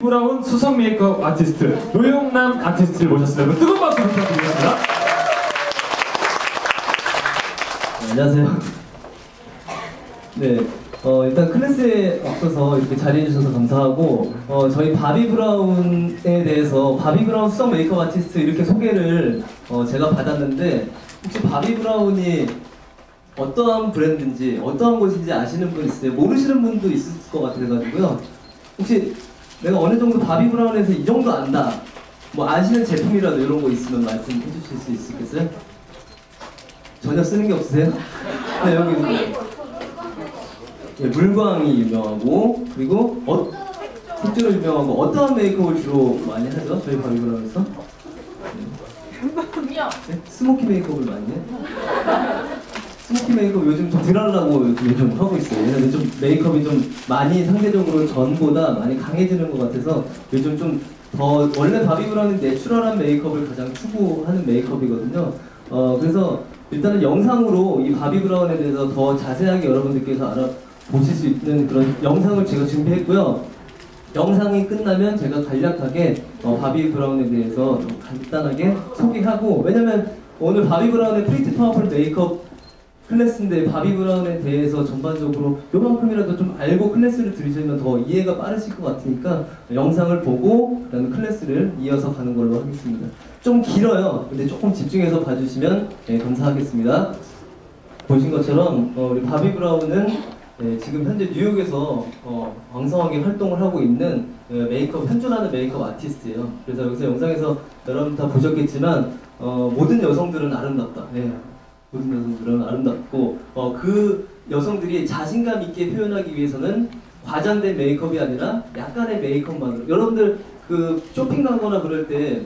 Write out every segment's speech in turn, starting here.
브라운 수성 메이크업 아티스트 노영남 아티스트를 모셨습니다. 뜨거운 박수 부탁드리겠습니다. 안녕하세요. 네, 일단 클래스에 앞서서 이렇게 자리해 주셔서 감사하고 저희 바비 브라운에 대해서 바비 브라운 수성 메이크업 아티스트 이렇게 소개를 제가 받았는데 혹시 바비 브라운이 어떠한 브랜드인지 어떠한 곳인지 아시는 분 있으세요? 모르시는 분도 있을 것 같아가지고요. 혹시 내가 어느 정도 바비 브라운에서 이 정도 안다, 뭐 아시는 제품이라도 이런 거 있으면 말씀해 주실 수 있겠어요? 전혀 쓰는 게 없으세요? 네, 여기 네, 물광이 유명하고, 그리고 색조로 유명하고, 어떠한 메이크업을 주로 많이 하죠? 저희 바비 브라운에서? 네? 스모키 메이크업을 많이 해요? 스모키 메이크업 요즘 좀 덜하려고 요즘 하고 있어요. 왜냐면 좀 메이크업이 좀 많이 상대적으로 전보다 많이 강해지는 것 같아서 요즘 좀 더, 원래 바비 브라운은 내추럴한 메이크업을 가장 추구하는 메이크업이거든요. 그래서 일단은 영상으로 이 바비 브라운에 대해서 더 자세하게 여러분들께서 알아보실 수 있는 그런 영상을 제가 준비했고요. 영상이 끝나면 제가 간략하게 바비 브라운에 대해서 좀 간단하게 소개하고, 왜냐면 오늘 바비 브라운의 프리티 파워풀 메이크업 클래스인데 바비 브라운에 대해서 전반적으로 요만큼이라도 좀 알고 클래스를 들으시면 더 이해가 빠르실 것 같으니까 영상을 보고 그다음에 클래스를 이어서 가는 걸로 하겠습니다. 좀 길어요. 근데 조금 집중해서 봐주시면 감사하겠습니다. 보신 것처럼 우리 바비 브라운은 지금 현재 뉴욕에서 왕성하게 활동을 하고 있는 메이크업 현존하는 메이크업 아티스트예요. 그래서 여기서 영상에서 여러분 다 보셨겠지만 모든 여성들은 아름답다. 모든 여성들은 아름답고 그 여성들이 자신감 있게 표현하기 위해서는 과장된 메이크업이 아니라 약간의 메이크업만으로, 여러분들 그 쇼핑 가거나 그럴 때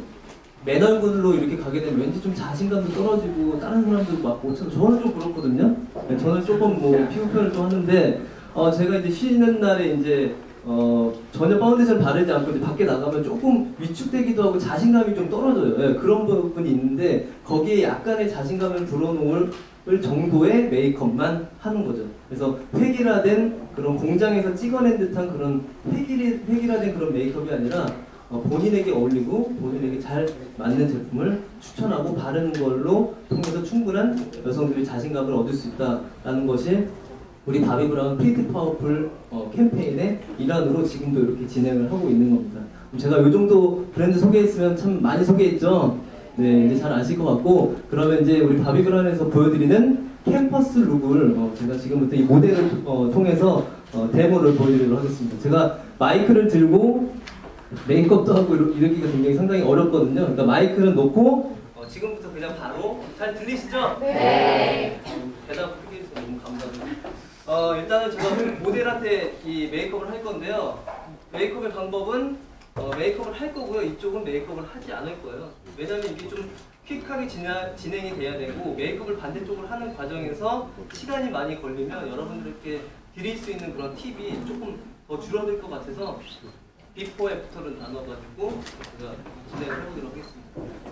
맨 얼굴로 이렇게 가게 되면 왠지 좀 자신감도 떨어지고 다른 사람들 막 못 찾고, 저는 좀 그렇거든요. 저는 조금 뭐 피부 표현을 좀 하는데 제가 이제 쉬는 날에 이제 전혀 파운데이션 바르지 않고 이제 밖에 나가면 조금 위축되기도 하고 자신감이 좀 떨어져요. 그런 부분이 있는데 거기에 약간의 자신감을 불어넣을 정도의 메이크업만 하는 거죠. 그래서 획일화된 그런 공장에서 찍어낸 듯한 그런 획일화된 그런 메이크업이 아니라 본인에게 어울리고 본인에게 잘 맞는 제품을 추천하고 바르는 걸로 통해서 충분한 여성들이 자신감을 얻을 수 있다는 것이 우리 바비 브라운 프리티 파워풀 캠페인의 일환으로 지금도 이렇게 진행을 하고 있는 겁니다. 제가 이 정도 브랜드 소개했으면 참 많이 소개했죠? 네, 이제 잘 아실 것 같고, 그러면 이제 우리 바비 브라운에서 보여드리는 캠퍼스 룩을 제가 지금부터 이 모델을 통해서 데모를 보여드리도록 하겠습니다. 제가 마이크를 들고 메이크업도 하고 이러기가 굉장히 상당히 어렵거든요. 그러니까 마이크는 놓고 지금부터 그냥 바로, 잘 들리시죠? 네. 대답 크게 해주셔서 너무 감사합니다. 일단은 제가 모델한테 이 메이크업을 할 건데요. 메이크업의 방법은 메이크업을 할 거고요. 이쪽은 메이크업을 하지 않을 거예요. 왜냐면 이게 좀 퀵하게 진행이 돼야 되고, 메이크업을 반대쪽으로 하는 과정에서 시간이 많이 걸리면 여러분들께 드릴 수 있는 그런 팁이 조금 더 줄어들 것 같아서 비포 애프터를 나눠가지고 제가 진행을 해보도록 하겠습니다.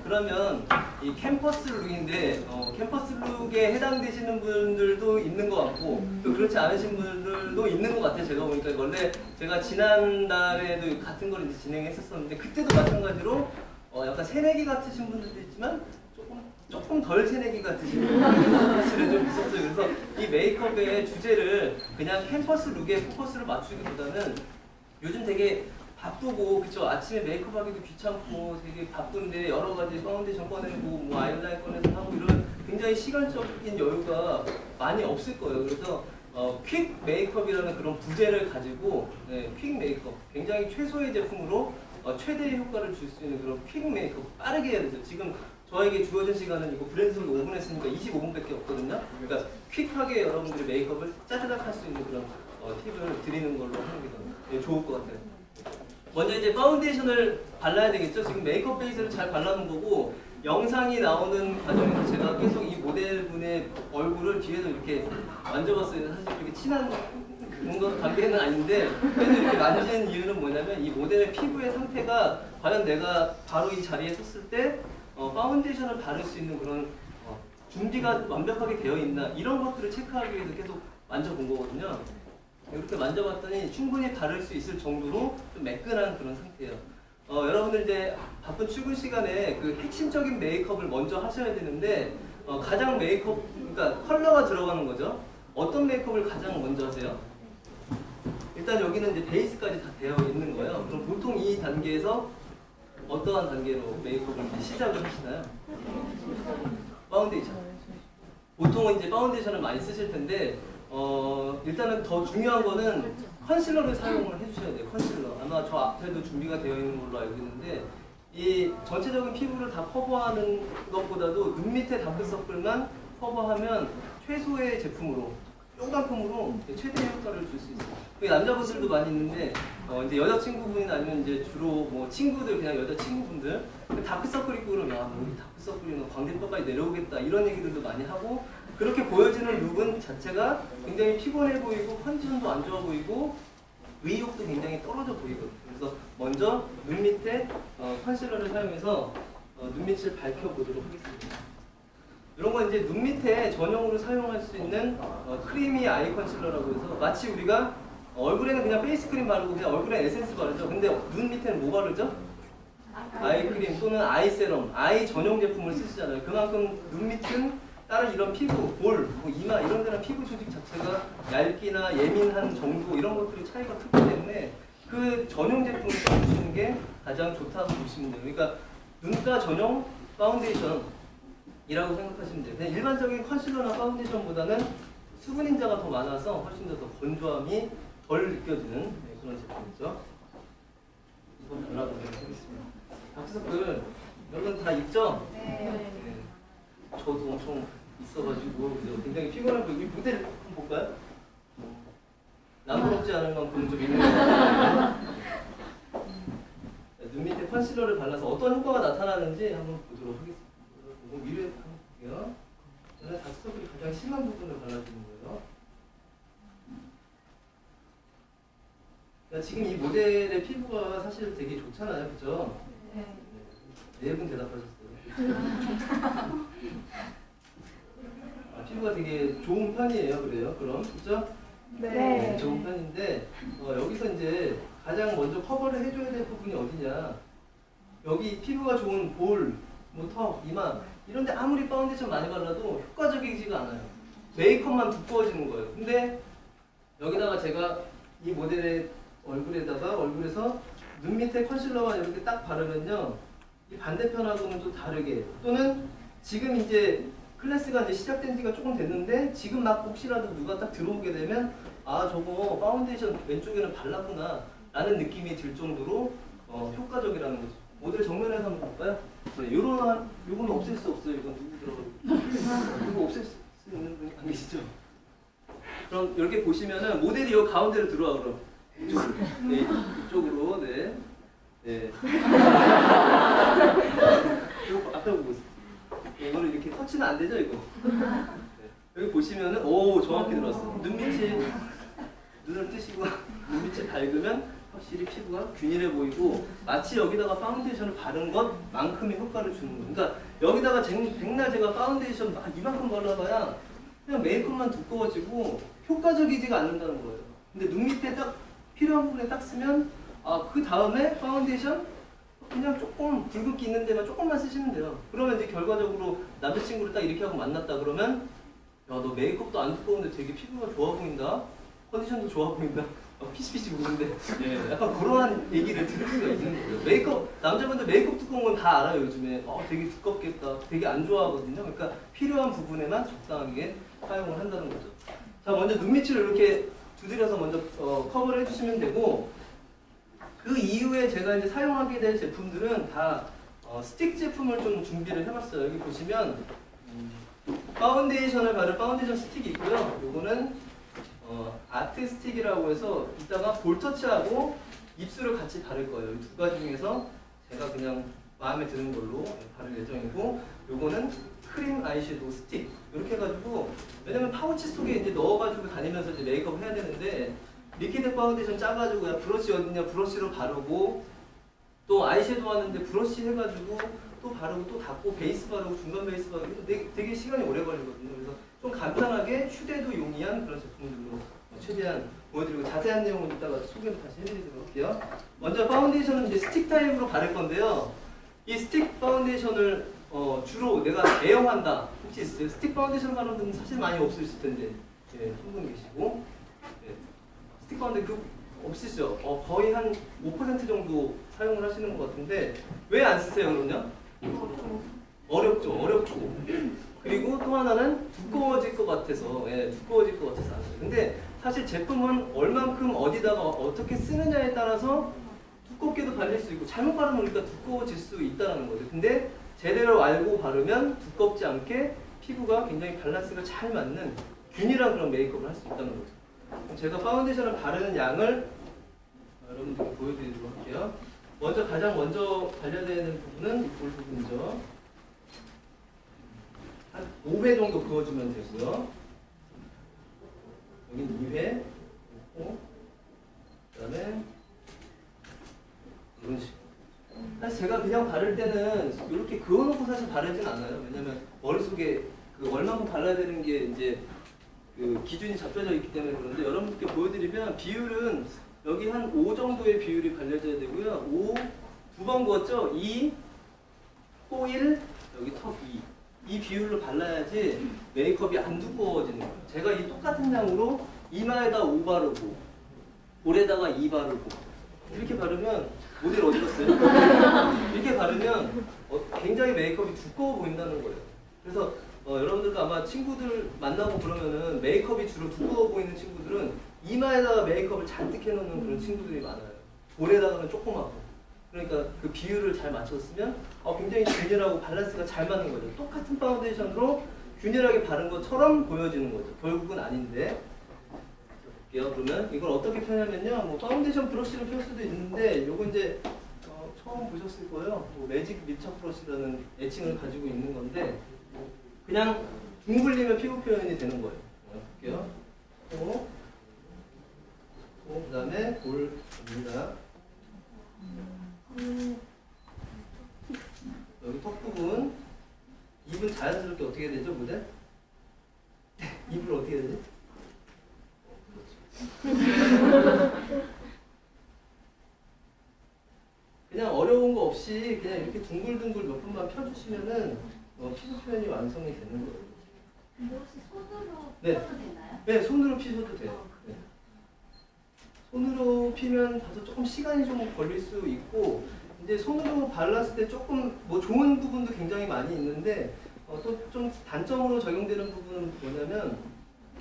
그러면 이 캠퍼스 룩인데 캠퍼스 룩에 해당되시는 분들도 있는 것 같고 또 그렇지 않으신 분들도 있는 것 같아요. 제가 보니까 원래 제가 지난달에도 같은 걸 이제 진행했었었는데 그때도 마찬가지로 약간 새내기 같으신 분들도 있지만 조금 덜 새내기 같으신 분들도 사실은 좀 있었어요. 그래서 이 메이크업의 주제를 그냥 캠퍼스 룩에 포커스를 맞추기보다는 요즘 되게 바쁘고, 그쵸? 아침에 메이크업 하기도 귀찮고 되게 바쁜데 여러 가지 파운데이션 꺼내고 뭐 아이라인 꺼내서 하고 이런 굉장히 시간적인 여유가 많이 없을 거예요. 그래서 퀵 메이크업이라는 그런 부제를 가지고 퀵 메이크업, 굉장히 최소의 제품으로 최대의 효과를 줄 수 있는 그런 퀵 메이크업, 빠르게 해야 되죠. 지금 저에게 주어진 시간은 이거 브랜드 소개 5분 했으니까 25분밖에 없거든요. 그러니까 퀵하게 여러분들이 메이크업을 짜자작 할 수 있는 그런 팁을 드리는 걸로 하는 게 더 좋을 것 같아요. 먼저 이제 파운데이션을 발라야 되겠죠. 지금 메이크업 베이스를 잘 발라놓은 거고, 영상이 나오는 과정에서 제가 계속 이 모델분의 얼굴을 뒤에서 이렇게 만져봤어요. 사실 그렇게 친한 그런 관계는 아닌데 그래도 이렇게 만지는 이유는 뭐냐면 이 모델의 피부의 상태가 과연 내가 바로 이 자리에 섰을 때 파운데이션을 바를 수 있는 그런 준비가 완벽하게 되어 있나, 이런 것들을 체크하기 위해서 계속 만져본 거거든요. 이렇게 만져봤더니 충분히 바를 수 있을 정도로 좀 매끈한 그런 상태예요. 여러분들 이제 바쁜 출근 시간에 그 핵심적인 메이크업을 먼저 하셔야 되는데 가장 메이크업, 그러니까 컬러가 들어가는 거죠. 어떤 메이크업을 가장 먼저 하세요? 일단 여기는 이제 베이스까지 다 되어 있는 거예요. 그럼 보통 이 단계에서 어떠한 단계로 메이크업을 시작을 하시나요? 파운데이션. 보통은 이제 파운데이션을 많이 쓰실 텐데 일단은 더 중요한 거는 컨실러를 사용을 해주셔야 돼요. 컨실러. 아마 저 앞에도 준비가 되어 있는 걸로 알고 있는데 이 전체적인 피부를 다 커버하는 것보다도 눈 밑에 다크서클만 커버하면 최소의 제품으로 요만큼으로 최대의 효과를 줄 수 있어요. 남자분들도 많이 있는데 이제 여자친구분이나 아니면 이제 주로 뭐 친구들, 그냥 여자친구분들 다크서클 있고 그러면 뭐 다크서클이나 광대뼈까지 내려오겠다 이런 얘기들도 많이 하고, 그렇게 보여지는 룩은 자체가 굉장히 피곤해 보이고 컨디션도 안 좋아 보이고 의욕도 굉장히 떨어져 보이거든요. 그래서 먼저 눈 밑에 컨실러를 사용해서 눈밑을 밝혀보도록 하겠습니다. 이런 건 이제 눈 밑에 전용으로 사용할 수 있는 크리미 아이 컨실러라고 해서, 마치 우리가 얼굴에는 그냥 페이스 크림 바르고 그냥 얼굴에 에센스 바르죠. 근데 눈 밑에는 뭐 바르죠? 아이 크림 또는 아이 세럼, 아이 전용 제품을 쓰시잖아요. 그만큼 눈 밑은 다른 이런 피부, 볼, 뭐 이마 이런 데는 피부 조직 자체가 얇기나 예민한 정도 이런 것들이 차이가 크기 때문에 그 전용 제품을 써주시는 게 가장 좋다고 보시면 돼요. 그러니까 눈가 전용 파운데이션 이라고 생각하시면 돼요. 그냥 일반적인 컨실러나 파운데이션보다는 수분 인자가 더 많아서 훨씬 더 건조함이 덜 느껴지는 그런 제품이죠. 이번 발라보도록 하겠습니다. 다크서클 여러분 다 있죠? 네. 저도 엄청 있어가지고 굉장히 피곤한 거. 이 모델 한번 볼까요? 남부럽지 않을 만큼 좀 있는 것 같아요. 눈 밑에 컨실러를 발라서 어떤 효과가 나타나는지 한번 보도록 하겠습니다. 위로 볼게요. 저는 다크서클이 가장 심한 부분을 발라주는 거예요. 지금 이 모델의 피부가 사실 되게 좋잖아요, 그죠? 네 분 대답하셨어요. 피부가 되게 좋은 편이에요, 그래요? 그럼, 그죠? 네. 좋은 편인데 여기서 이제 가장 먼저 커버를 해줘야 될 부분이 어디냐? 여기 피부가 좋은 볼, 뭐 턱, 이마 이런데 아무리 파운데이션 많이 발라도 효과적이지가 않아요. 메이크업만 두꺼워지는 거예요. 근데 여기다가 제가 이 모델의 얼굴에서 눈 밑에 컨실러만 이렇게 딱 바르면요, 이 반대편하고는 좀 다르게, 또는 지금 이제 클래스가 이제 시작된 지가 조금 됐는데 지금 막 혹시라도 누가 딱 들어오게 되면 아 저거 파운데이션 왼쪽에는 발랐구나 라는 느낌이 들 정도로 효과적이라는 거죠. 모델 정면에서 한번 볼까요? 네, 요건 없앨 수 없어요. 이건 누구 들어가고 이거 없앨 수 있는 분이 안 계시죠? 그럼 이렇게 보시면은 모델이 요 가운데로 들어와. 그럼 이쪽으로, 네, 이쪽으로, 네, 네. 앞에 보고 있어요. 이거를 이렇게 터치는 안 되죠, 이거? 네. 여기 보시면은 오 정확히 들어왔어. 눈을 뜨시고 눈밑이 밝으면 확실히 피부가 균일해 보이고 마치 여기다가 파운데이션을 바른 것만큼의 효과를 주는 거예요. 그러니까 여기다가 백날 제가 파운데이션 이만큼 발라봐야 그냥 메이크업만 두꺼워지고 효과적이지가 않는다는 거예요. 근데 눈 밑에 딱 필요한 부분에 딱 쓰면 그 다음에 파운데이션 그냥 조금 붉은기 있는 데만 조금만 쓰시면 돼요. 그러면 이제 결과적으로 남자친구를 딱 이렇게 하고 만났다 그러면 야 너 메이크업도 안 두꺼운데 되게 피부가 좋아 보인다, 컨디션도 좋아 보인다, 피시피시 보는데 약간 그러한 얘기를 들을 수가 있는 거예요. 메이크업, 남자분들 메이크업 두꺼운 건 다 알아요. 요즘에 되게 두껍겠다, 되게 안 좋아하거든요. 그러니까 필요한 부분에만 적당하게 사용을 한다는 거죠. 자, 먼저 눈밑을 이렇게 두드려서 먼저 커버를 해주시면 되고, 그 이후에 제가 이제 사용하게 될 제품들은 다 스틱 제품을 좀 준비를 해봤어요. 여기 보시면 파운데이션을 바른 파운데이션 스틱이 있고요. 요거는 아트 스틱이라고 해서 이따가 볼 터치하고 입술을 같이 바를 거예요. 이 두 가지 중에서 제가 그냥 마음에 드는 걸로 바를 예정이고, 요거는 크림 아이섀도우 스틱 이렇게 해가지고, 왜냐면 파우치 속에 이제 넣어가지고 다니면서 이제 메이크업 해야 되는데 리퀴드 파운데이션 짜가지고 그냥 브러쉬 어딨냐 브러쉬로 바르고, 또 아이섀도우 하는데 브러쉬 해가지고 또 바르고 또 닦고 베이스 바르고 중간 베이스 바르고 되게 시간이 오래 걸리거든요. 그래서 좀 간단하게 휴대도 용이한 그런 제품들로 최대한 보여드리고 자세한 내용은 이따가 소개를 다시 해드리도록 할게요. 먼저 파운데이션은 이제 스틱 타입으로 바를 건데요. 이 스틱 파운데이션을 주로 내가 애용한다. 혹시 있어요? 스틱 파운데이션 하는 분은 사실 많이 없으실 텐데, 예, 한 분 계시고, 예, 스틱 파운데이션 없으시죠? 거의 한 5% 정도 사용을 하시는 것 같은데 왜 안 쓰세요, 그러면? 어렵죠, 어렵고. 그리고 또 하나는 두꺼워질 것 같아서, 예, 두꺼워질 것 같아서 안 써요. 근데 사실 제품은 얼만큼 어디다가 어떻게 쓰느냐에 따라서 두껍게도 발릴 수 있고 잘못 바르면 우리가 두꺼워질 수 있다는 거죠. 근데 제대로 알고 바르면 두껍지 않게 피부가 굉장히 밸런스가 잘 맞는 균일한 그런 메이크업을 할 수 있다는 거죠. 제가 파운데이션을 바르는 양을 여러분들께 보여드리도록 할게요. 먼저 가장 먼저 발려야 되는 부분은 이 볼 부분이죠. 한 5회 정도 그어주면 되고요. 여긴 2회 놓고, 그 다음에 이런 식으로. 사실 제가 그냥 바를 때는 이렇게 그어놓고 사실 바르진 않아요. 왜냐면 머릿속에 그 얼마큼 발라야 되는 게 이제 그 기준이 잡혀져 있기 때문에. 그런데 여러분께 보여드리면 비율은 여기 한 5 정도의 비율이 발려져야 되고요. 5, 2번 그었죠? 2, 코 1, 여기 턱 2. 이 비율로 발라야지 메이크업이 안 두꺼워지는 거예요. 제가 이 똑같은 양으로 이마에다 5 바르고 볼에다가 2 바르고 이렇게 바르면 모델 어디 갔어요? 이렇게 바르면 굉장히 메이크업이 두꺼워 보인다는 거예요. 그래서 여러분들도 아마 친구들 만나고 그러면은 메이크업이 주로 두꺼워 보이는 친구들은 이마에다가 메이크업을 잔뜩 해놓는 그런 친구들이 많아요. 볼에다가는 조그맣고. 그러니까 그 비율을 잘 맞췄으면 굉장히 균일하고 밸런스가 잘 맞는 거죠. 똑같은 파운데이션으로 균일하게 바른 것처럼 보여지는 거죠. 결국은 아닌데. 볼게요. 그러면 이걸 어떻게 펴냐면요. 뭐 파운데이션 브러쉬로 펼 수도 있는데 요거 이제 처음 보셨을 거예요. 뭐 매직 밀착 브러쉬라는 애칭을 가지고 있는 건데 그냥 둥글리면 피부 표현이 되는 거예요. 볼게요. 그 다음에 볼입니다. 여기 턱 부분. 입은 자연스럽게 어떻게 해야 되죠, 모델? 입을 어떻게 해야 되지? 그냥 어려운 거 없이 그냥 이렇게 둥글둥글 몇 분만 펴주시면은 피부 표현이 완성이 되는 거예요. 근데 혹시 손으로 네. 펴도 되나요? 네, 손으로 피셔도 돼요. 네. 손으로 피면 다소 조금 시간이 좀 걸릴 수 있고 이제 손으로 발랐을 때 조금 뭐 좋은 부분도 굉장히 많이 있는데 또 좀 단점으로 적용되는 부분은 뭐냐면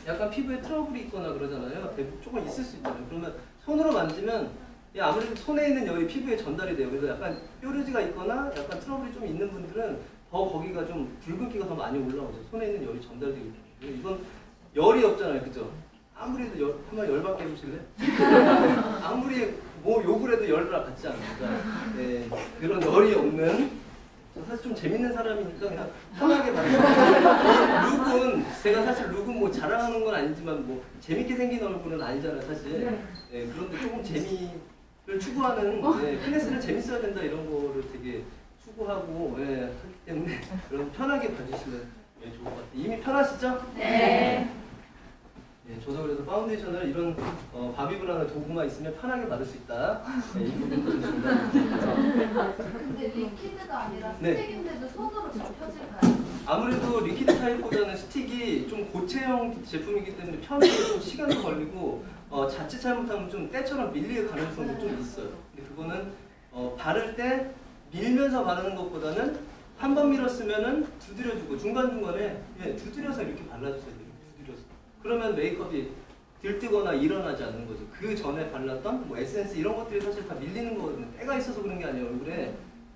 약간 피부에 트러블이 있거나 그러잖아요. 조금 있을 수 있잖아요. 그러면 손으로 만지면 아무래도 손에 있는 열이 피부에 전달이 돼요. 그래서 약간 뾰루지가 있거나 약간 트러블이 좀 있는 분들은 더 거기가 좀 붉은기가 더 많이 올라오죠. 손에 있는 열이 전달되기 때문에. 이건 열이 없잖아요. 그죠? 아무래도 한번 열받게 해주실래? 아무리 뭐 욕을 해도 열을 받지 않습니다. 네, 그런 열이 없는 사실 좀 재밌는 사람이니까 그냥 편하게 봐요. 룩은 제가 사실 룩은 뭐 자랑하는 건 아니지만 뭐 재밌게 생긴 얼굴은 아니잖아요, 사실. 네, 그런데 조금 재미를 추구하는 클래스는 재밌어야 된다 이런 거를 되게 추구하고 하기 때문에 여러분 편하게 봐주시면 좋을 것 같아요. 이미 편하시죠? 네. 네, 저도 그래서 파운데이션을 이런 바비브라는 도구만 있으면 편하게 바를 수 있다. 네, 이 부분도 있습니다. 근데 리퀴드가 아니라 네. 스틱인데도 손으로 잘 펴질까요? 아무래도 리퀴드 타입보다는 스틱이 좀 고체형 제품이기 때문에 펴는데 좀 시간도 걸리고 자칫 잘못하면 좀 때처럼 밀릴 가능성도 좀 있어요. 근데 그거는 바를 때 밀면서 바르는 것보다는 한 번 밀었으면은 두드려주고 중간중간에 두드려서 이렇게 발라주세요. 두드려서. 그러면 메이크업이 들뜨거나 일어나지 않는 거죠. 그 전에 발랐던 뭐 에센스 이런 것들이 사실 다 밀리는 거거든요. 때가 있어서 그런 게 아니에요. 얼굴에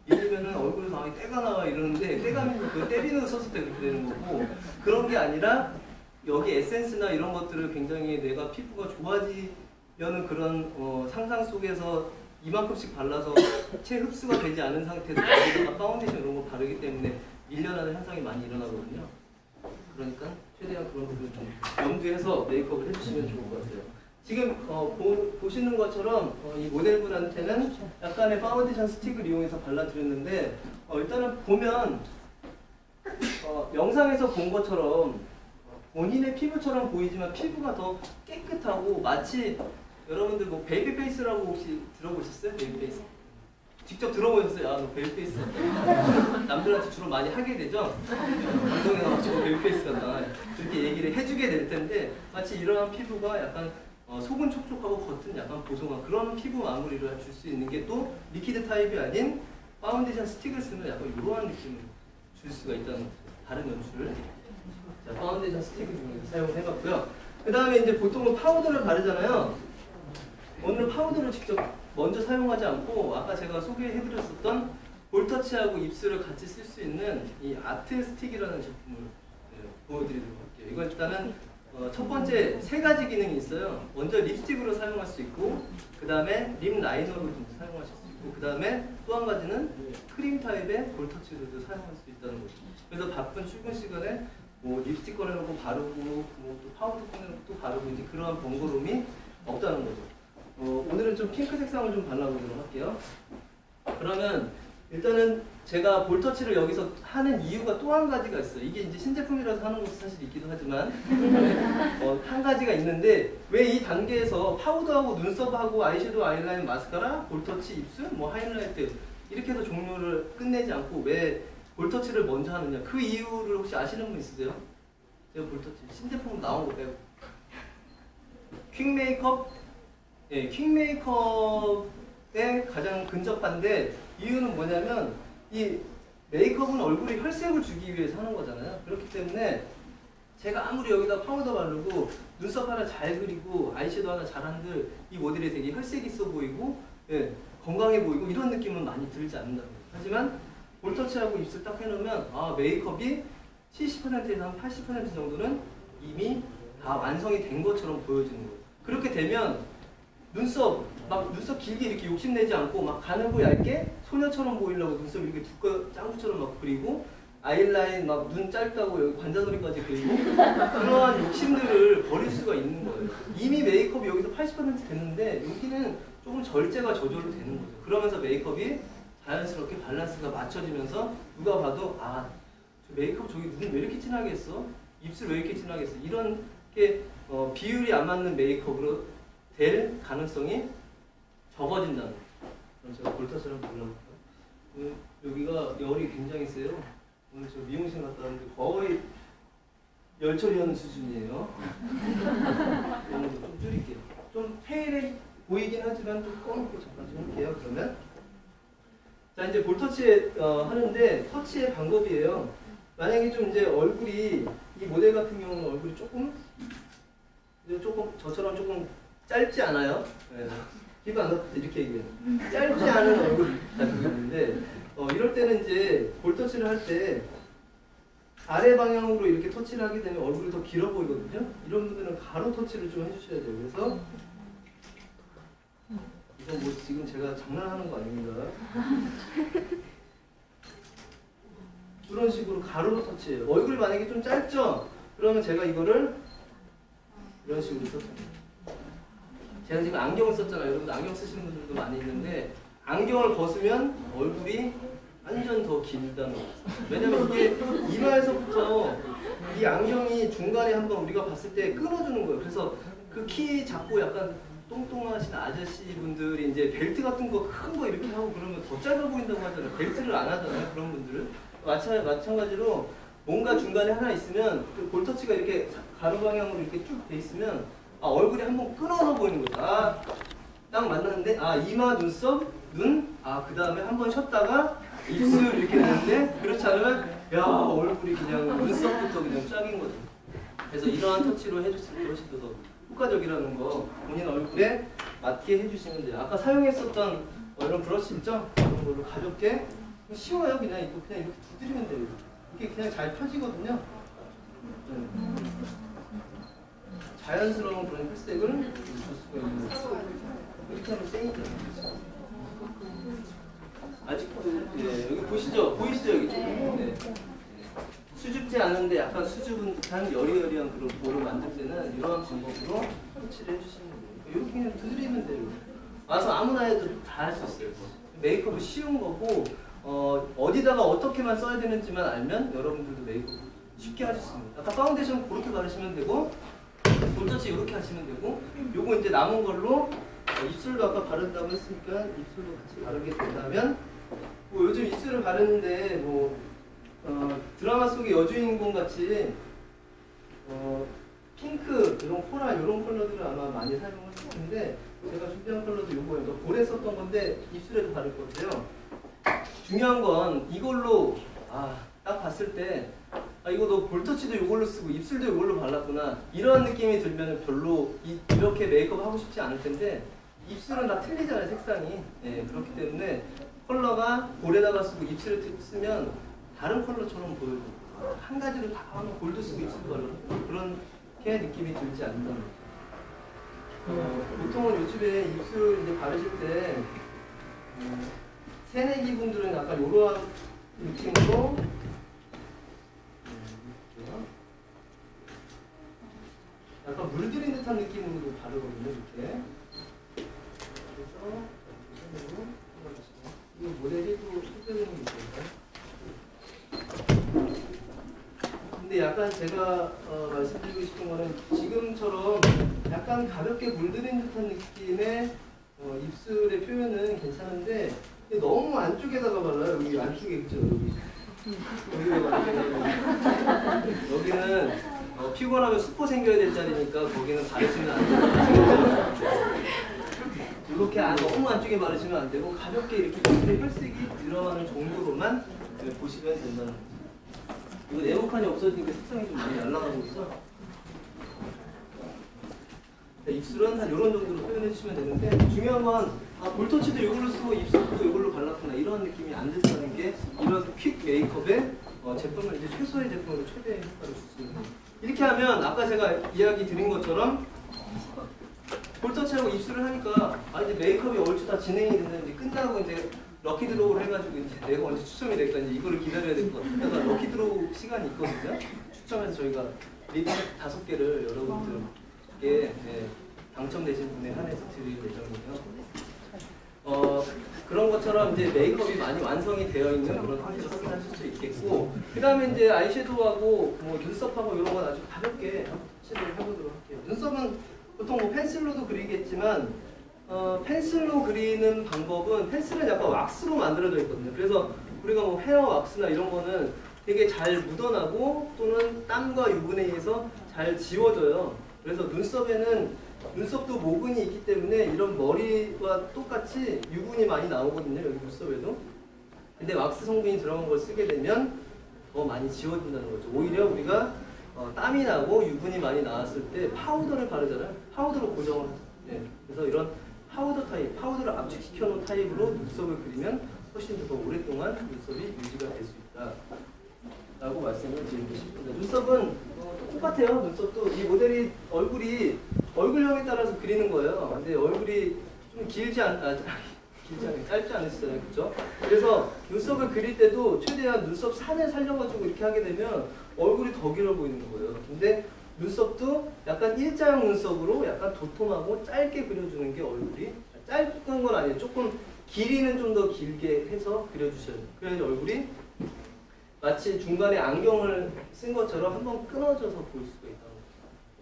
밀리면은 얼굴에서 때가 나와 이러는데 때가 밀면 그 때리는 썼을 때 그렇게 되는 거고 그런 게 아니라 여기 에센스나 이런 것들을 굉장히 내가 피부가 좋아지려는 그런 상상 속에서 이만큼씩 발라서 채 흡수가 되지 않은 상태에서 거기다가 파운데이션 이런 거 바르기 때문에 밀려나는 현상이 많이 일어나거든요. 그러니까 최대한 그런 부분을 좀 염두해서 메이크업을 해주시면 좋을 것 같아요. 지금 보시는 것처럼 이 모델분한테는 약간의 파운데이션 스틱을 이용해서 발라드렸는데 일단은 보면 영상에서 본 것처럼 본인의 피부처럼 보이지만 피부가 더 깨끗하고 마치 여러분들 뭐 베이비 페이스라고 혹시 들어보셨어요? 베이비 페이스? 직접 들어보셨어요? 아, 너 베이비 페이스 남들한테 주로 많이 하게 되죠? 운동에 나와서 베이비 페이스 같다 이렇게 얘기를 해주게 될 텐데 마치 이러한 피부가 약간 속은 촉촉하고 겉은 약간 보송한 그런 피부 마무리를 줄 수 있는 게 또 리퀴드 타입이 아닌 파운데이션 스틱을 쓰면 약간 이러한 느낌을 줄 수가 있다는 거죠. 다른 연출. 자, 파운데이션 스틱을 사용을 해봤고요. 그 다음에 이제 보통은 파우더를 바르잖아요. 오늘 파우더를 직접 먼저 사용하지 않고 아까 제가 소개해드렸었던 볼터치하고 입술을 같이 쓸 수 있는 이 아트 스틱이라는 제품을 보여드리도록 할게요. 이거 일단은 첫 번째 세 가지 기능이 있어요. 먼저 립스틱으로 사용할 수 있고 그 다음에 립 라이너로 좀 사용하실 수 있고 그 다음에 또 한 가지는 크림 타입의 볼터치로도 사용할 수 있다는 거죠. 그래서 바쁜 출근 시간에 뭐 립스틱 꺼내놓고 바르고 뭐 또 파우더 꺼내놓고 또 바르고 이제 그러한 번거로움이 없다는 거죠. 오늘은 좀 핑크 색상을 좀 발라보도록 할게요. 그러면 일단은 제가 볼터치를 여기서 하는 이유가 또 한 가지가 있어요. 이게 이제 신제품이라서 하는 것도 사실 있기도 하지만 한 가지가 있는데 왜 이 단계에서 파우더하고 눈썹하고 아이섀도우, 아이라인, 마스카라, 볼터치, 입술, 뭐 하이라이트 이렇게 해서 종류를 끝내지 않고 왜 볼터치를 먼저 하느냐 그 이유를 혹시 아시는 분 있으세요? 제가 볼터치 신제품 나온 거 빼고 퀵 메이크업 예, 퀵 메이크업에 가장 근접한데 이유는 뭐냐면 이 메이크업은 얼굴에 혈색을 주기 위해서 하는 거잖아요. 그렇기 때문에 제가 아무리 여기다 파우더 바르고 눈썹 하나 잘 그리고 아이섀도우 하나 잘 한들 이 모델이 되게 혈색 있어 보이고 예, 건강해 보이고 이런 느낌은 많이 들지 않는다고. 하지만 볼터치하고 입술 딱 해놓으면 아 메이크업이 70%에서 한 80% 정도는 이미 다 완성이 된 것처럼 보여지는 거예요. 그렇게 되면 눈썹 길게 이렇게 욕심내지 않고 막 가늘고 얇게 소녀처럼 보이려고 눈썹 이렇게 두꺼 짱구처럼 막 그리고 아이라인 막 눈 짧다고 여기 관자놀이까지 그리고 그러한 욕심들을 버릴 수가 있는 거예요. 이미 메이크업이 여기서 80% 됐는데 여기는 조금 절제가 저절로 되는 거죠. 그러면서 메이크업이 자연스럽게 밸런스가 맞춰지면서 누가 봐도 아, 저 메이크업 저기 눈 왜 이렇게 진하게 했어? 입술 왜 이렇게 진하게 했어? 이런 게 비율이 안 맞는 메이크업으로 될 가능성이 적어진다는 거예요. 그럼 제가 볼터치를 한번 골라볼까요? 여기가 열이 굉장히 세요. 오늘 저 미용실 갔다 왔는데 거의 열 처리하는 수준이에요. 오늘 좀 줄일게요. 좀 페일해 보이긴 하지만 좀 검고 잠깐 좀 할게요. 그러면 자 이제 볼터치 하는데 터치의 방법이에요. 만약에 좀 이제 얼굴이 이 모델 같은 경우는 얼굴이 조금 저처럼 조금 짧지 않아요. 네. 피부 안 나쁘지 이렇게 얘기해요. 짧지 않은 얼굴 가지고 있는데 이럴 때는 이제 볼터치를 할 때 아래 방향으로 이렇게 터치를 하게 되면 얼굴이 더 길어 보이거든요. 이런 분들은 가로 터치를 좀 해주셔야 돼요. 그래서 이건 뭐 지금 제가 장난하는 거 아닙니다. 이런 식으로 가로로 터치해요. 얼굴이 만약에 좀 짧죠? 그러면 제가 이거를 이런 식으로 터치합니다. 제가 지금 안경을 썼잖아요. 여러분들 안경 쓰시는 분들도 많이 있는데 안경을 벗으면 얼굴이 완전 더 길다는 거예요. 왜냐면 이게 이마에서부터 이 안경이 중간에 한번 우리가 봤을 때 끊어주는 거예요. 그래서 그 키 잡고 약간 똥똥하신 아저씨 분들이 이제 벨트 같은 거 큰 거 이렇게 하고 그러면 더 짧아 보인다고 하잖아요. 벨트를 안 하잖아요. 그런 분들은. 마찬가지로 뭔가 중간에 하나 있으면 그 볼터치가 이렇게 가로 방향으로 이렇게 쭉 돼 있으면 아, 얼굴이 한번 끊어서 보이는 거죠. 아, 딱 만났는데 아 이마, 눈썹, 눈, 아 그 다음에 한번 쉬었다가 입술 이렇게 되는데 그렇지 않으면 야 얼굴이 그냥 눈썹부터 그냥 쫙인 거죠. 그래서 이러한 터치로 해줬을 때 훨씬 더 효과적이라는 거 본인 얼굴에 맞게 해주시면 돼요. 아까 사용했었던 이런 브러쉬 있죠? 이런 걸로 가볍게 쉬워요. 그냥 이거 그냥 이렇게 두드리면 돼요. 이게 그냥 잘 펴지거든요. 네. 자연스러운 그런 혈색을 줄 수가 있는 거죠. 이렇게 하면 땡이죠. 아직도 예, 여기 보시죠? 보이시죠? 여기 네. 수줍지 않은데 약간 수줍은 듯한 여리여리한 그런 볼을 만들 때는 이러한 방법으로 터치를 해주시면 돼요. 이렇게 그냥 두드리면 돼요. 와서 아무나 해도 다 할 수 있어요. 메이크업은 쉬운 거고 어디다가 어떻게만 써야 되는지만 알면 여러분들도 메이크업 쉽게 하실 수 있는. 아까 파운데이션 그렇게 바르시면 되고 볼터치 이렇게 하시면 되고 요거 이제 남은 걸로 입술도 아까 바른다고 했으니까 입술도 같이 바르게 된다면 뭐 요즘 입술을 바르는데 뭐 드라마 속의 여주인공 같이 핑크 이런 코랄 이런 컬러들을 아마 많이 사용을 했을 텐데 제가 준비한 컬러도 요거예요. 볼에 썼던 건데 입술에도 바를 건데요. 중요한 건 이걸로 딱 봤을 때 이거 너 볼터치도 이걸로 쓰고 입술도 이걸로 발랐구나 이런 느낌이 들면 별로 이렇게 메이크업 하고 싶지 않을 텐데 입술은 다 틀리잖아요 색상이. 그렇기 때문에 컬러가 볼에다가 쓰고 입술에 쓰면 다른 컬러처럼 보여요. 한 가지로 다 하면 볼도 쓰고 입술도 바르고 그렇게 느낌이 들지 않는다. 보통은 요즘에 입술 이제 바르실 때 새내기 분들은 약간 이러한 느낌으로 약간 물들인 듯한 느낌으로 바르거든요, 이렇게. 그래서 이 모델이 또 특별한 게 있습니다. 근데 약간 제가 말씀드리고 싶은 거는 지금처럼 약간 가볍게 물들인 듯한 느낌의 입술의 표현은 괜찮은데 너무 안쪽에다가 발라요. 여기 안쪽에 그죠? 여기는 피곤하면 수포 생겨야 될 자리니까 거기는 바르시면 안 돼요. 이렇게 너무 안쪽에 바르시면 안 되고 가볍게 이렇게 혈색이 들어가는 정도로만 보시면 된다는 거죠. 이거 네모칸이 없어지니까 색상이 좀 많이 날아가고 있어. 입술은 한 이런 정도로 표현해 주시면 되는데 중요한 건 볼터치도 이걸로 쓰고 입술도 이걸로 발랐구나 이런 느낌이 안 든다는 게 이런 퀵 메이크업의 제품을 이제 최소의 제품으로 최대의 효과를 줄 수 있는 거예요. 이렇게 하면 아까 제가 이야기 드린 것처럼 볼터치하고 입술을 하니까 이제 메이크업이 얼추 다 진행이 됐는데 끝나고 이제 럭키 드로우를 해가지고 이제 내가 언제 추첨이 될까 이제 이거를 기다려야 될 것 같아요. 그러니까 럭키 드로우 시간이 있거든요. 추첨해서 저희가 립 5개를 여러분들께 당첨되신 분에 한해서 드릴 예정이고요. 그런 것처럼 이제 메이크업이 많이 완성이 되어 있는 그런 상태를 확인하실 수 있겠고, 그 다음에 이제 아이섀도우하고 뭐 눈썹하고 이런 건 아주 가볍게 시도를 해보도록 할게요. 눈썹은 보통 뭐 펜슬로도 그리겠지만 펜슬로 그리는 방법은 펜슬은 약간 왁스로 만들어져 있거든요. 그래서 우리가 뭐 헤어 왁스나 이런 거는 되게 잘 묻어나고 또는 땀과 유분에 의해서 잘 지워져요. 그래서 눈썹도 모근이 있기 때문에 이런 머리와 똑같이 유분이 많이 나오거든요. 여기 눈썹에도. 근데 왁스 성분이 들어간 걸 쓰게 되면 더 많이 지워진다는 거죠. 오히려 우리가 땀이 나고 유분이 많이 나왔을 때 파우더를 바르잖아요. 파우더로 고정을 하죠. 그래서 이런 파우더 타입, 파우더를 압축시켜 놓은 타입으로 눈썹을 그리면 훨씬 더 오랫동안 눈썹이 유지가 될 수 있다 라고 말씀을 드리고 싶습니다. 눈썹은 똑같아요. 눈썹도 이 모델이 얼굴형에 따라서 그리는 거예요. 근데 얼굴이 좀 짧지 않으시잖아요. 그렇죠? 그래서 눈썹을 그릴 때도 최대한 눈썹 산을 살려가지고 이렇게 하게 되면 얼굴이 더 길어 보이는 거예요. 근데 눈썹도 약간 일자형 눈썹으로 약간 도톰하고 짧게 그려주는 게 얼굴이 짧은 건 아니에요. 조금 길이는 좀 더 길게 해서 그려주셔야 돼요. 그래야지 얼굴이 마치 중간에 안경을 쓴 것처럼 한번 끊어져서 보일 수가 있다는 거죠.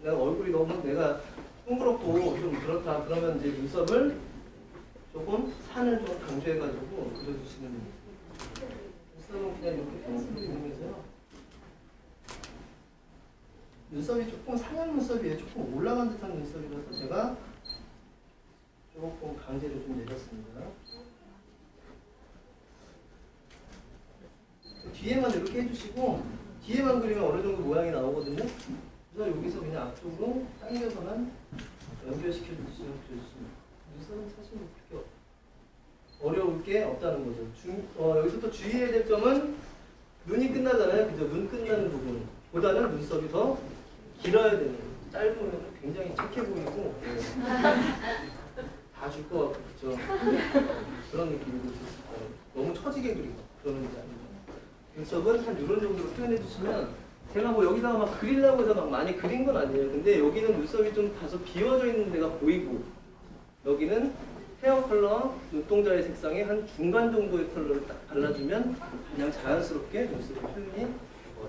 내가 얼굴이 너무 내가 동그랗고 좀 그렇다 그러면 이제 눈썹을 조금 산을 좀 강조해가지고 그려주시면 됩니다. 눈썹은 그냥 이렇게 펜슬로 그리면서요. 눈썹이 조금 상향 눈썹이에요. 조금 올라간 듯한 눈썹이라서 제가 조금 강제로 좀 내렸습니다. 뒤에만 이렇게 해주시고 뒤에만 그리면 어느 정도 모양이 나오거든요. 그래서 여기서 그냥 앞쪽으로 당겨서만 연결시켜 주시면 그려주십니다. 눈썹은 사실 그렇게 어려울 게 없다는 거죠. 여기서 또 주의해야 될 점은 눈이 끝나잖아요. 그죠? 눈 끝나는 부분보다는 눈썹이 더 길어야 되는 거예요. 짧으면 굉장히 착해 보이고 다 줄 것 같고 그죠? 그런 느낌이 있을 거예요. 너무 처지게 그리고 그러는 게 아니죠. 눈썹은 한 이런 정도로 표현해 주시면 제가 뭐 여기다가 막 그리려고 해서 막 많이 그린 건 아니에요. 근데 여기는 눈썹이 좀 다소 비워져 있는 데가 보이고 여기는 헤어 컬러, 눈동자의 색상의 한 중간 정도의 컬러를 딱 발라주면 그냥 자연스럽게 눈썹의 표현이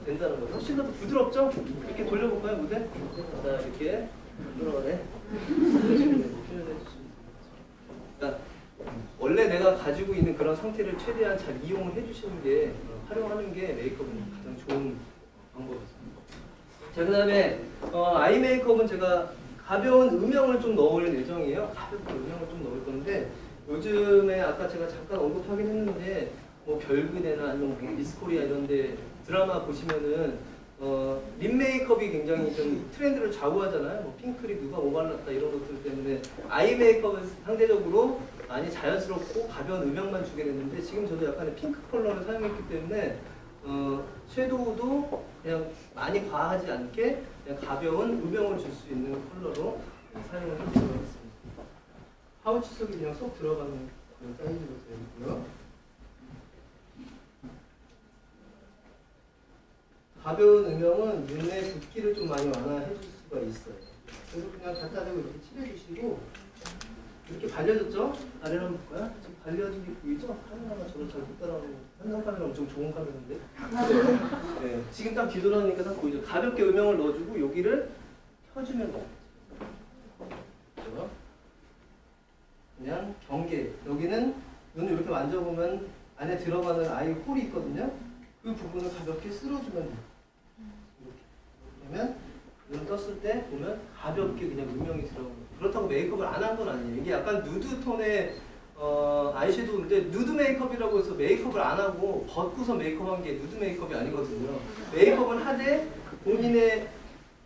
된다는 거죠. 훨씬 더 부드럽죠? 이렇게 돌려볼까요, 무대? 자, 이렇게 끌어내. 이런 식으로 표현해 주시면 그러니까 원래 내가 가지고 있는 그런 상태를 최대한 잘 이용을 해주시는 게 활용하는 게 메이크업은 가장 좋은 방법이습니다. 자, 그 다음에 아이 메이크업은 제가 가벼운 음영을 좀 넣을 예정이에요. 가볍게 음영을 좀 넣을 건데 요즘에 아까 제가 잠깐 언급하긴 했는데 뭐 별그대나 아니면 뭐 미스코리아 이런데 드라마 보시면은 립 메이크업이 굉장히 좀 트렌드를 좌우하잖아요. 뭐 핑크립 누가 뭐 발랐다 이런 것들 때문에 아이 메이크업은 상대적으로 많이 자연스럽고 가벼운 음영만 주게 됐는데 지금 저도 약간의 핑크 컬러를 사용했기 때문에 섀도우도 그냥 많이 과하지 않게 그냥 가벼운 음영을 줄 수 있는 컬러로 사용을 해보도록 하겠습니다. 파우치 속에 그냥 쏙 들어가는 그런 사이즈로 되어 있고요. 가벼운 음영은 눈의 붓기를 좀 많이 완화해 줄 수가 있어요. 그래서 그냥 갖다 대고 이렇게 칠해주시고 이렇게 발려졌죠? 아래로 한번 볼까요? 지금 발려진 게 보이죠? 카메라가 저를 잘 못 따라오는 한정 카메라 엄청 좋은 카메라인데 네, 지금 딱 뒤돌아오니까 딱 보이죠? 가볍게 음영을 넣어주고 여기를 펴주면 돼. 그렇죠? 그냥 경계 여기는 눈을 이렇게 만져보면 안에 들어가는 아이 홀이 있거든요. 그 부분을 가볍게 쓸어주면 돼요. 이렇게. 그러면 눈 떴을 때 보면 가볍게 그냥 음영이 들어가는 거예요. 그렇다고 메이크업을 안 한 건 아니에요. 이게 약간 누드 톤의 아이섀도우인데 누드 메이크업이라고 해서 메이크업을 안 하고 벗고서 메이크업한 게 누드 메이크업이 아니거든요. 메이크업을 하되 본인의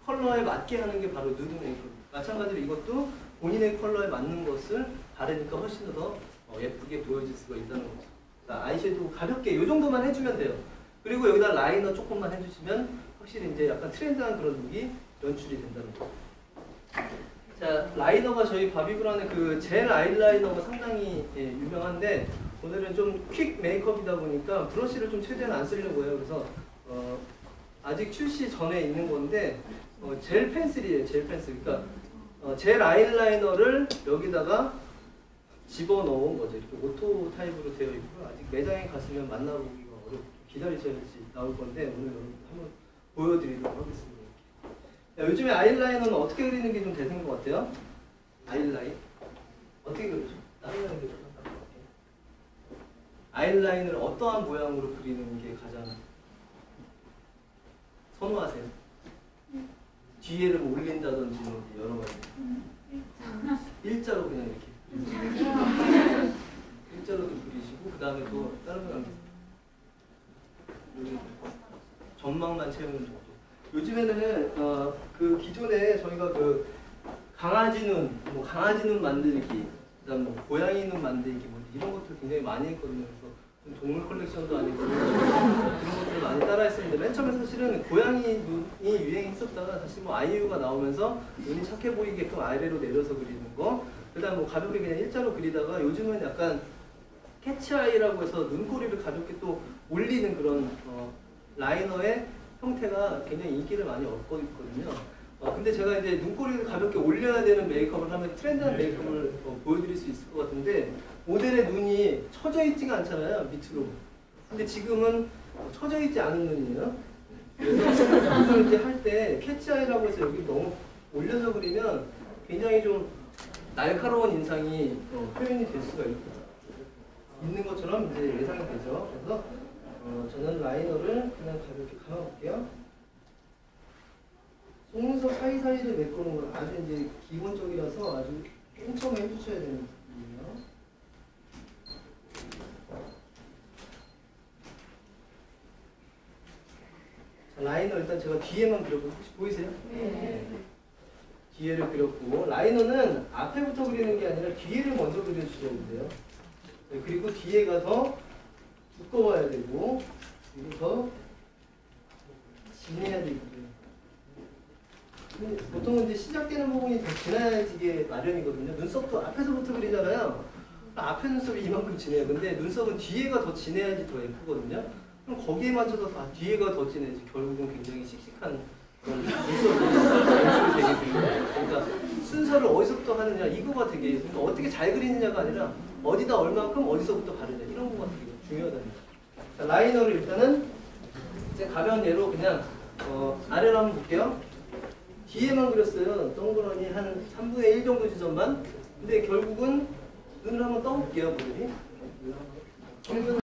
컬러에 맞게 하는 게 바로 누드 메이크업. 마찬가지로 이것도 본인의 컬러에 맞는 것을 바르니까 훨씬 더 예쁘게 보여질 수가 있다는 거죠. 자, 아이섀도우 가볍게 이 정도만 해주면 돼요. 그리고 여기다 라이너 조금만 해주시면 확실히 이제 약간 트렌드한 그런 룩이 연출이 된다는 거죠. 자, 라이너가 저희 바비브라운의 그 젤 아이라이너가 상당히 유명한데 오늘은 좀 퀵 메이크업이다 보니까 브러쉬를 좀 최대한 안 쓰려고 해요. 그래서 아직 출시 전에 있는 건데 젤 펜슬이에요. 젤 펜슬. 그러니까 젤 아이라이너를 여기다가 집어넣은 거죠. 이렇게 오토 타입으로 되어 있고요. 아직 매장에 가시면 만나보기가 어렵고 기다리셔야지 나올 건데 오늘 한번 보여드리도록 하겠습니다. 야, 요즘에 아이라이너는 어떻게 그리는 게 좀 대세인 것 같아요? 아이라인 어떻게 그리죠? 다른 거는 좀 아이라인을 어떠한 모양으로 그리는 게 가장 선호하세요? 뒤에를 뭐 올린다든지 여러 가지 일자로 그냥 이렇게 일자로도 그리시고 그 다음에 또 다른 거 전망만 채우는 정도. 요즘에는 그 기존에 저희가 그 강아지 눈, 뭐 강아지 눈 만들기, 그다음 뭐 고양이 눈 만들기, 뭐 이런 것들 굉장히 많이 했거든요. 그래서 동물 컬렉션도 아니고 그런 것들을 많이 따라했었는데 맨 처음에 사실은 고양이 눈이 유행했었다가 사실 뭐 아이유가 나오면서 눈이 착해 보이게끔 아래로 내려서 그리는 거, 그다음 뭐 가볍게 그냥 일자로 그리다가 요즘은 약간 캐치아이라고 해서 눈꼬리를 가볍게 또 올리는 그런 라이너의 형태가 굉장히 인기를 많이 얻고 있거든요. 근데 제가 이제 눈꼬리를 가볍게 올려야 되는 메이크업을 하면 트렌드한 메이크업을 보여드릴 수 있을 것 같은데 모델의 눈이 처져 있지가 않잖아요, 밑으로. 근데 지금은 처져 있지 않은 눈이에요. 그래서 이제 할 때 캐치아이라고 해서 여기 너무 올려서 그리면 굉장히 좀 날카로운 인상이 표현이 될 수가 있는 것처럼 이제 예상이 되죠. 그래서 저는 라이너를 그냥 가볍게 감아볼게요. 속눈썹 사이사이를 메꾸는 건 아주 이제 기본적이라서 아주 꼼꼼히 해주셔야 되는 부분이에요. 자, 라이너 일단 제가 뒤에만 그려보고 혹시 보이세요? 네. 뒤에를 그렸고 라이너는 앞에부터 그리는 게 아니라 뒤에를 먼저 그려주셔야 돼요. 네, 그리고 뒤에가 더 두꺼워야 되고 그리고 더 진해야 되거든요. 보통은 이제 시작되는 부분이 더 진해지게 마련이거든요. 눈썹도 앞에서부터 그리잖아요. 앞에 눈썹이 이만큼 진해요. 근데 눈썹은 뒤에가 더 진해야지 더 예쁘거든요. 그럼 거기에 맞춰서 뒤에가 더 진해지 결국은 굉장히 씩씩한 그런 눈썹이 되게 됩니다. 그러니까 순서를 어디서부터 하느냐 이거가 되게 그러니까 어떻게 잘 그리느냐가 아니라 어디다 얼만큼 어디서부터 바르냐 이런 거가 되게 중요하다는 거죠. 자, 라이너를 일단은 이제 가벼운 예로 그냥 아래로 한번 볼게요. 뒤에만 그렸어요. 동그라미 한 3분의 1 정도 지점만. 근데 결국은 눈을 한번 떠볼게요, 모델이.